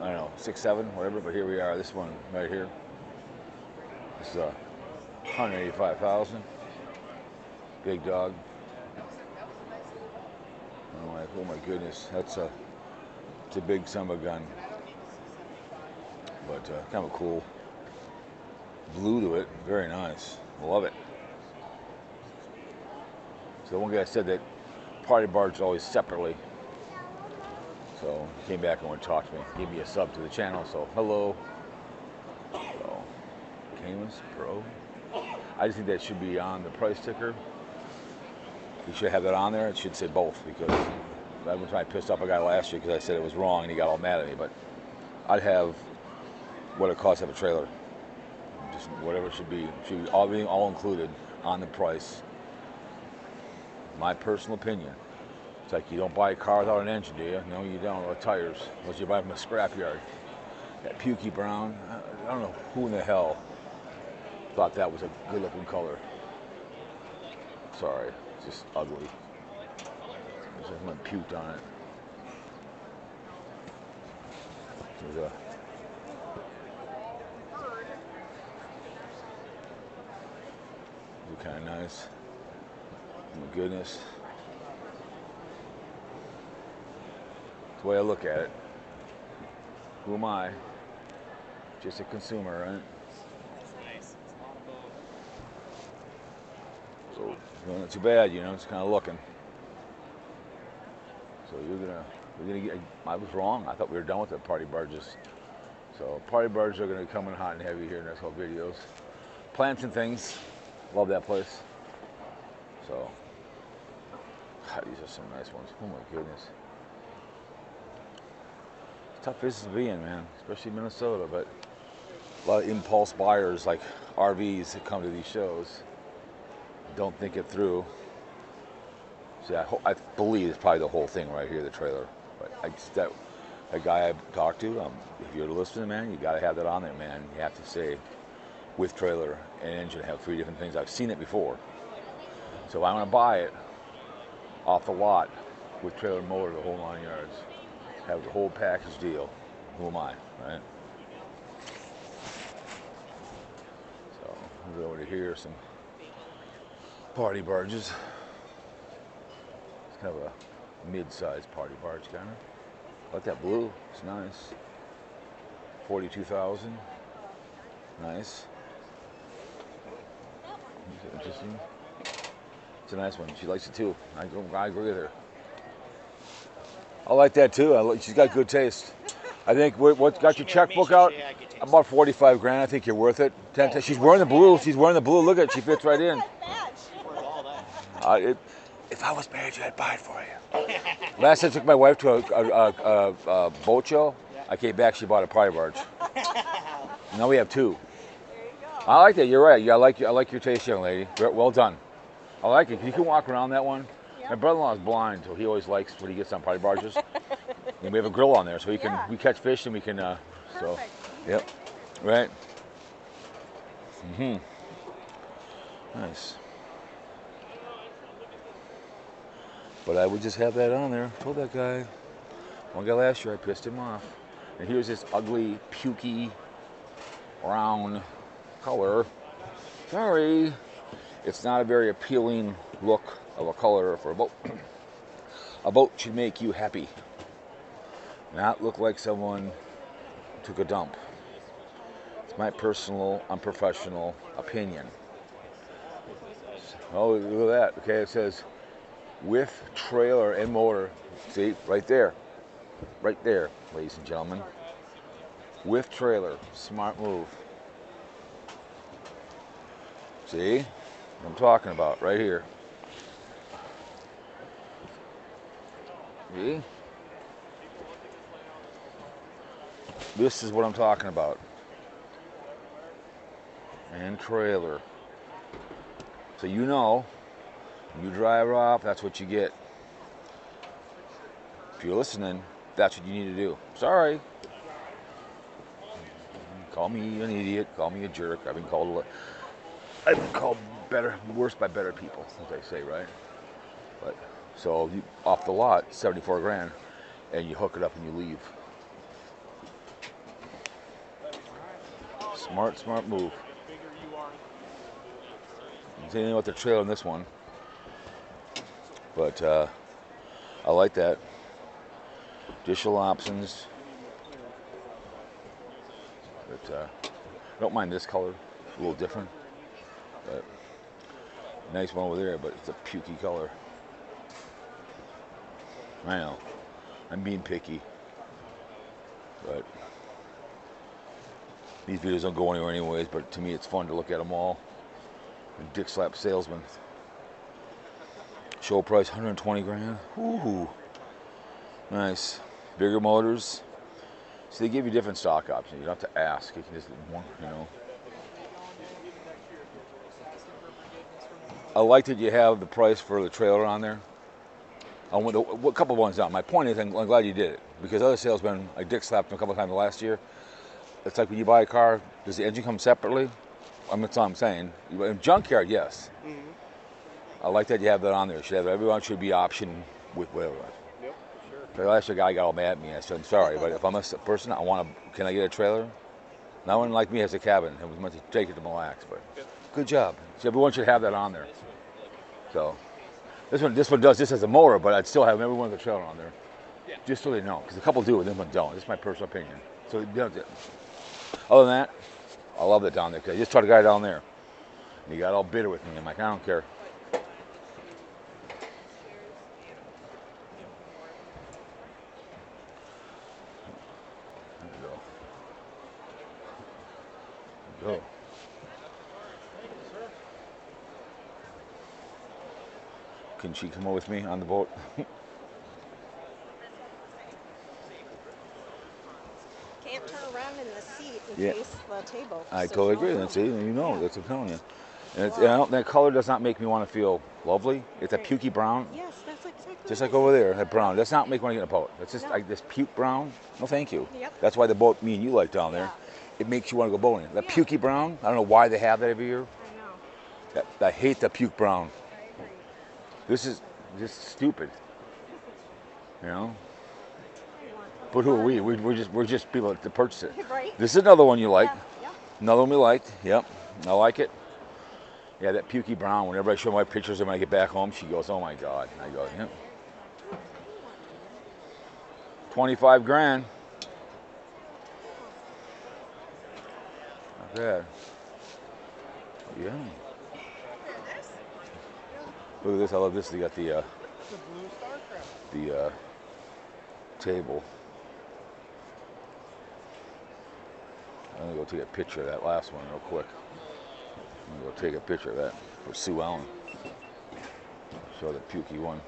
I don't know, 6, 7, whatever. But here we are. This one right here. This is a 185,000. Big dog. Oh my goodness, it's a big son of a gun. But kind of a cool blue to it. Very nice. Love it. So the one guy said that party barge always separately. So he came back and wanted to talk to me. Gave me a sub to the channel. So hello. So Camus Pro. I just think that should be on the price ticker. You should have that on there. It should say both, because I was trying to piss off a guy last year because I said it was wrong and he got all mad at me. But I'd have what it costs to have a trailer. Just whatever it should be all included on the price. My personal opinion. It's like you don't buy a car without an engine, do you? No, you don't. Or tires, unless you buy them from a scrapyard. That pukey brown. I don't know who in the hell thought that was a good-looking color. Sorry, it's just ugly. Someone puked on it. There's a kind of nice. Oh my goodness. That's the way I look at it. Who am I? Just a consumer, right? That's nice. It's a lot of both. So, not too bad, you know, just kind of looking. So we're gonna get, I was wrong. I thought we were done with the party barges. So party barges are gonna come in hot and heavy here in the next couple videos. Plants and things. Love that place. So, God, these are some nice ones. Oh my goodness. It's a tough business to be in, man, especially Minnesota, but a lot of impulse buyers like RVs that come to these shows don't think it through. See, I believe it's probably the whole thing right here, the trailer. But that guy I talked to, if you're listening, man, you got to have that on there, man. You have to say with trailer and engine, have 3 different things. I've seen it before. So I want to buy it off the lot with trailer, motor, the whole 9 yards. Have the whole package deal. Who am I, right? So we'll go over to here, some party barges. It's kind of a mid-sized party barge, kind of. I like that blue. It's nice. 42,000. Nice. Is it interesting? It's a nice one. She likes it too. I agree with her. I like that too. She's got good taste. I think what got your checkbook out? About 45 grand. I think you're worth it. She's wearing the blue. She's wearing the blue. Look at it. She fits right in. If I was married, I'd buy it for you. Last time I took my wife to a boat show, I came back. She bought a party barge. Now we have 2. I like that. You're right. Yeah, I like your taste, young lady. Well done. I like it. You can walk around that one. My brother-in-law is blind, so he always likes when he gets on party barges. And we have a grill on there, so we catch fish and we can. So, yep, right. Nice. But I would just have that on there. I told that guy. One guy last year, I pissed him off. And here's this ugly, pukey, brown color. Sorry. It's not a very appealing look of a color for a boat. A boat should make you happy. Not look like someone took a dump. It's my personal, unprofessional opinion. Oh, look at that. Okay, it says with trailer and motor. See, right there. Right there, ladies and gentlemen. With trailer. Smart move. See? What I'm talking about, right here. See? This is what I'm talking about. And trailer. So you know, when you drive off, that's what you get. If you're listening, that's what you need to do. Sorry. Call me an idiot, call me a jerk. I've been called worse by better people, as they say, right? But so you, off the lot, 74 grand, and you hook it up and you leave. Smart move. The bigger you are, Don't say anything about the trailer on this one, but I like that. Additional options, but I don't mind this color. It's a little different, but nice one over there. But it's a pukey color. I know. I'm being picky, but these videos don't go anywhere anyways. But to me, it's fun to look at them all. And dick slap salesman. Show price 120 grand. Ooh, nice. Bigger motors. So they give you different stock options. You don't have to ask. You can just, you know. I like that you have the price for the trailer on there. I went a couple ones down. My point is, I'm glad you did it because other salesmen, I dick slapped them a couple times last year. It's like when you buy a car, does the engine come separately? I mean, that's all I'm saying. In junkyard, yes. mm-hmm. I like that you have that on there. Everyone should be option with whatever. Yep, sure. The last year, guy got all mad at me. I said, I'm sorry, but if I'm a person, I want to. Can I get a trailer? No one like me has a cabin. I was meant to take it to relax, but good job. So everyone should have that on there. So this one does this as a motor, but I'd still have everyone with a trailer on there, Yeah. just so they know. Because a couple do, and this one don't. This is my personal opinion. So other than that, I love it down there. Cause I just saw the guy down there. And he got all bitter with me. I'm like, I don't care. Go. Can she come over with me on the boat? Can't turn around in the seat in Yeah. case the table. I so totally no agree. room. That's it. You know, Yeah. that's what I'm telling you. And it's, Wow. that color does not make me want to feel lovely. It's a Right. pukey brown, Yes, that's exactly. just what like it over is. there. That brown does not make me want to get in a boat. It's just No. like this puke brown. No, thank you. Yep. That's why the boat me and you like down there. Yeah. It makes you want to go boating. That Yeah. pukey brown. I don't know why they have that every year. I know. I hate the puke brown. I agree. This is just stupid. You know. I want But who are we? We're just people to purchase it. Right. This is another one you like. Yeah. Yeah. Another one we liked. Yep. I like it. Yeah, that pukey brown. Whenever I show my pictures of when I get back home, she goes, "Oh my God!" And I go, "Yep." 25 grand. Not bad. Yeah. Look at this. I love this. They got the The blue Starcraft. the table. I'm gonna go take a picture of that last one real quick. I'm gonna go take a picture of that for Sue Ellen. Show the pukey one.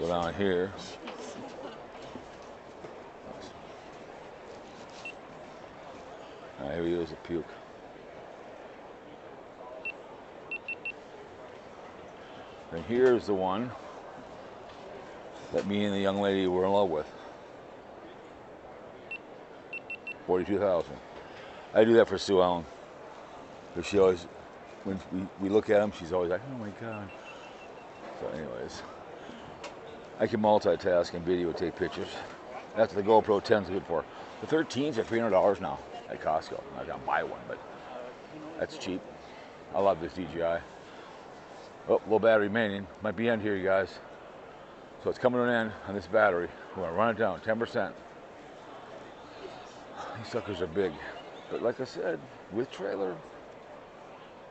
Go down here. All right, here is a puke. And here's the one that me and the young lady were in love with. 42,000. I do that for Sue Ellen. Because she always, when we look at them, she's always like, "Oh my God." So anyways, I can multitask and video and take pictures. That's what the GoPro 10's good for. The 13s are $300 now at Costco. I'm not gonna buy one, but that's cheap. I love this DJI. Oh, low battery remaining. Might be end here, you guys. So it's coming to an end on this battery. We're gonna run it down, 10%. These suckers are big. But like I said, with trailer,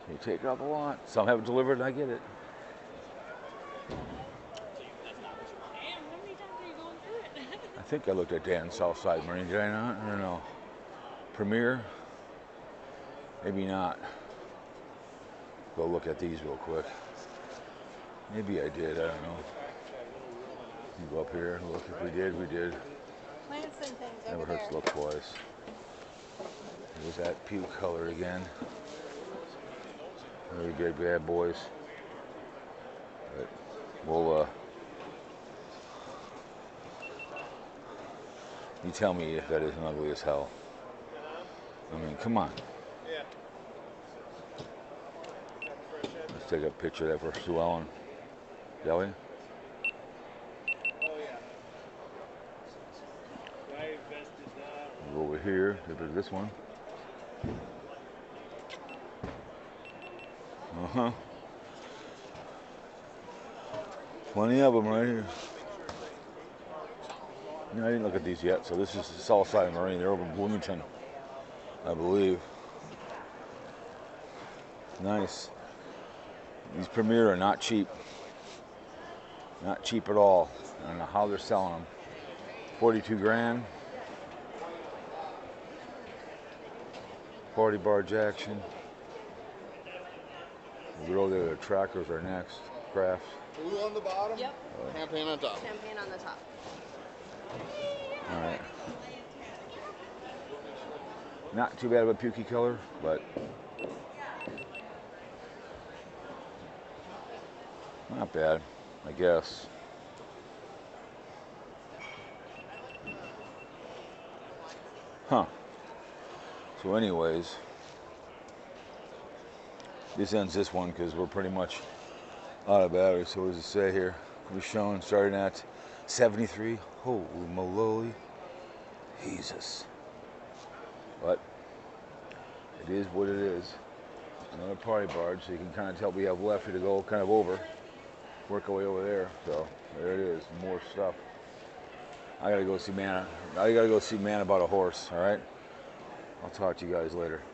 you take it off a lot. Some have it delivered and I get it. Damn, how many times are you going through it? I think I looked at Dan's Southside Marine, did I not? I don't know. Premier? Maybe not. Go look at these real quick. Maybe I did, I don't know. You go up here, look, if we did, we did. Plants and things Never over hurts there. to look twice. There's that puke color again. Very big bad boys. But we'll, you tell me if that isn't ugly as hell. I mean, come on. Yeah. Let's take a picture of that for Sue Ellen. Shall we? Oh yeah. I invested here. There's this one. Plenty of them right here. No, I didn't look at these yet. So this is the South Side Marine. They're over in Bloomington, I believe. Nice. These Premier are not cheap. Not cheap at all. I don't know how they're selling them. 42 grand. 40 barge action. We'll go there. The trackers are next. Crafts. Blue on the bottom. Yep. Champagne on top. Champagne on the top. All right. Not too bad of a pukey color, but not bad, I guess. Huh. So anyways, this ends this one because we're pretty much out of battery. So what does it say here? We're showing starting at 73. Holy moly. Jesus. But it is what it is. Another party barge, so you can kind of tell we have left here to go kind of over. Work our way over there. So there it is. More stuff. I gotta go see man about a horse, alright? I'll talk to you guys later.